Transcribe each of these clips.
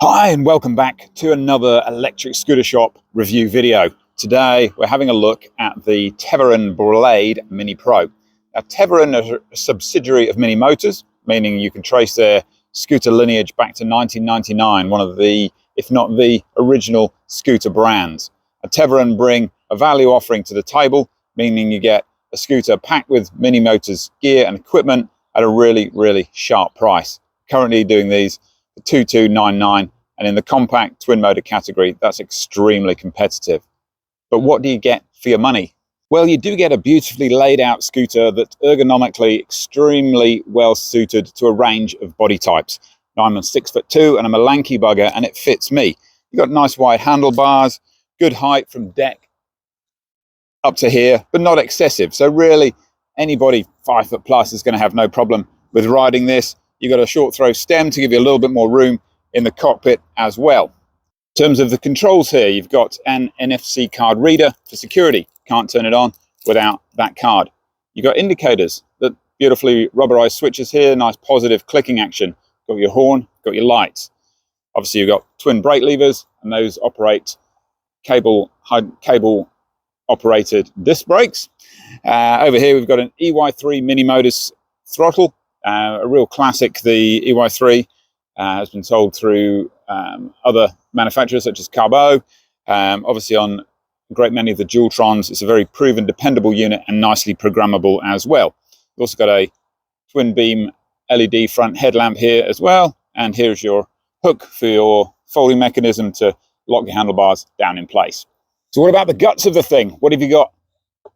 Hi and welcome back to another electric scooter shop review video. Today we're having a look at the Teverun Blade Mini Pro. Now Teverun is a subsidiary of Mini Motors, meaning you can trace their scooter lineage back to 1999, one of the, if not the original scooter brands. Teverun bring a value offering to the table, meaning you get a scooter packed with Mini Motors gear and equipment at a really sharp price. Currently doing these for $2,299, and in the compact twin motor category, that's extremely competitive. But what do you get for your money? Well, you do get a beautifully laid out scooter that's ergonomically extremely well suited to a range of body types. Now, I'm 6'2" and I'm a lanky bugger, and it fits me. You've got nice wide handlebars, good height from deck up to here, but not excessive. So really, anybody 5 foot plus is going to have no problem with riding this. You've got a short throw stem to give you a little bit more room in the cockpit as well. In terms of the controls here, you've got an NFC card reader for security. Can't turn it on without that card. You've got indicators, that beautifully rubberized switches here, nice positive clicking action. Got your horn, got your lights. Obviously you've got twin brake levers, and those operate cable operated disc brakes. Over here we've got an EY3 Mini Motors throttle, a real classic. The EY3 has been sold through other manufacturers such as Carbo. Obviously on a great many of the Dualtrons, it's a very proven, dependable unit and nicely programmable as well. You've also got a twin beam LED front headlamp here as well, and here's your hook for your folding mechanism to lock your handlebars down in place. So what about the guts of the thing? What have you got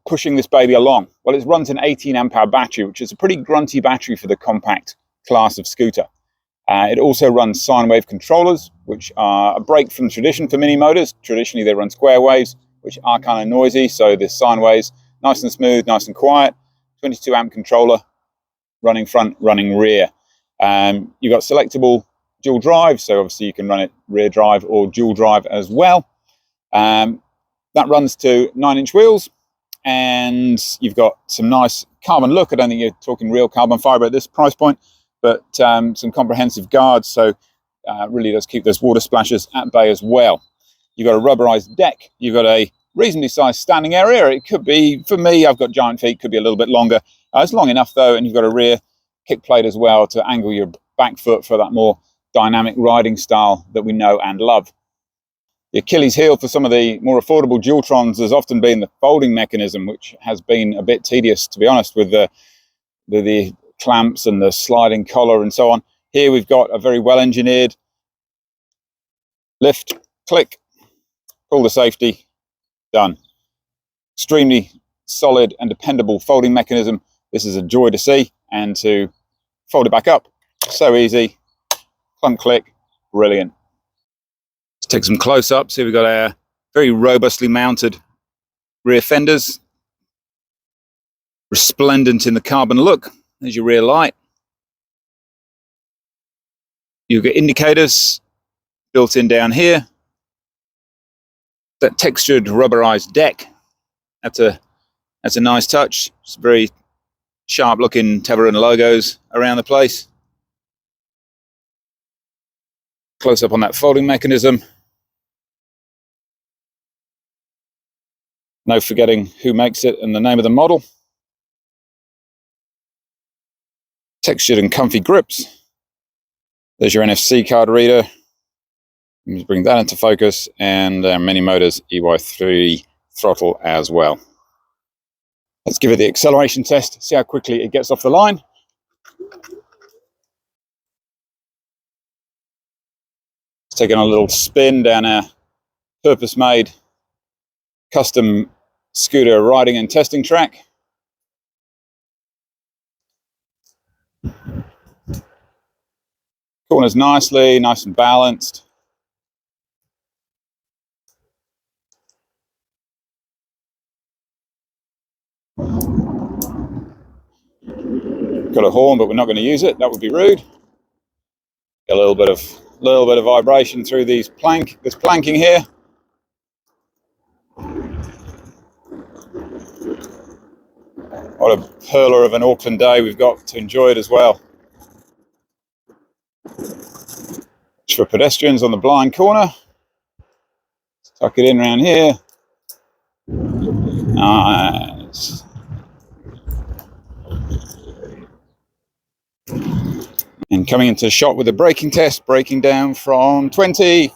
pushing this baby along? Well, it runs an 18 amp hour battery, which is a pretty grunty battery for the compact class of scooter. It also runs sine wave controllers, which are a break from tradition for Mini Motors. Traditionally, they run square waves, which are kind of noisy. So this sine waves, nice and smooth, nice and quiet. 22 amp controller, running front, running rear. You've got selectable dual drive, so obviously you can run it rear drive or dual drive as well. That runs to 9-inch wheels, and you've got some nice carbon look. I don't think you're talking real carbon fiber at this price point, but some comprehensive guards, so really does keep those water splashes at bay as well. You've got a rubberized deck. You've got a reasonably sized standing area. It could be, for me, I've got giant feet, could be a little bit longer. It's long enough though, and you've got a rear kick plate as well to angle your back foot for that more dynamic riding style that we know and love. The Achilles heel for some of the more affordable Dualtrons has often been the folding mechanism, which has been a bit tedious, to be honest, with the clamps and the sliding collar and so on. Here we've got a very well engineered lift, click, pull the safety, done. Extremely solid and dependable folding mechanism. This is a joy to see, and to fold it back up, so easy. Clunk, click, brilliant. Let's take some close-ups. Here we've got our very robustly mounted rear fenders, resplendent in the carbon look. There's your rear light. You've got indicators built in down here. That textured rubberized deck, that's a nice touch. It's very sharp looking Teverun logos around the place. Close up on that folding mechanism. No forgetting who makes it and the name of the model. Textured and comfy grips. There's your NFC card reader. Let me bring that into focus, and Mini Motors EY3 throttle as well. Let's give it the acceleration test, see how quickly it gets off the line. It's taking a little spin down our purpose-made custom scooter riding and testing track. Corners nicely, nice and balanced. Got a horn, but we're not going to use it. That would be rude. A little bit of vibration through this planking here. What a perler of an Auckland day we've got to enjoy it as well. For pedestrians on the blind corner. Tuck it in around here. Nice. And coming into shot with the braking test, braking down from 20.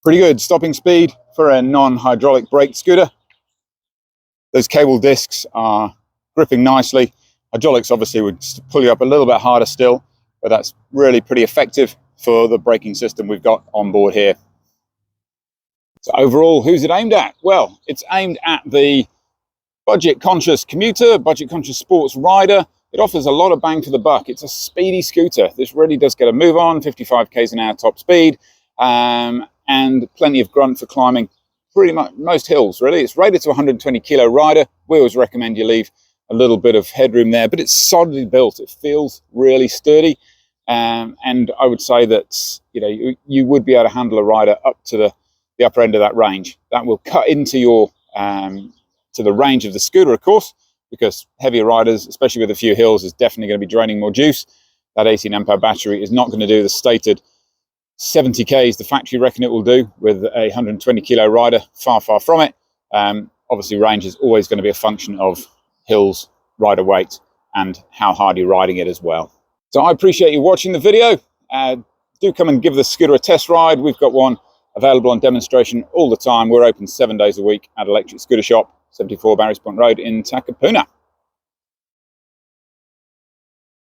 Pretty good stopping speed for a non-hydraulic brake scooter. Those cable discs are gripping nicely. Hydraulics obviously would pull you up a little bit harder still, but that's really pretty effective for the braking system we've got on board here. So overall, who's it aimed at? Well, it's aimed at the budget-conscious commuter, budget-conscious sports rider. It offers a lot of bang for the buck. It's a speedy scooter. This really does get a move on, 55 k's an hour top speed, and plenty of grunt for climbing pretty much most hills, really. It's rated to 120 kilo rider. We always recommend you leave a little bit of headroom there, but it's solidly built. It feels really sturdy, and I would say that you would be able to handle a rider up to the upper end of that range. That will cut into your to the range of the scooter, of course, because heavier riders, especially with a few hills, is definitely going to be draining more juice. That 18 ampere battery is not going to do the stated 70 k's the factory reckon it will do with a 120 kilo rider. Far from it. Obviously, range is always going to be a function of hills, rider weight, and how hard you're riding it as well. So I appreciate you watching the video. Do come and give the scooter a test ride. We've got one available on demonstration all the time. We're open 7 days a week at Electric Scooter Shop, 74 Barry's Point Road in Takapuna.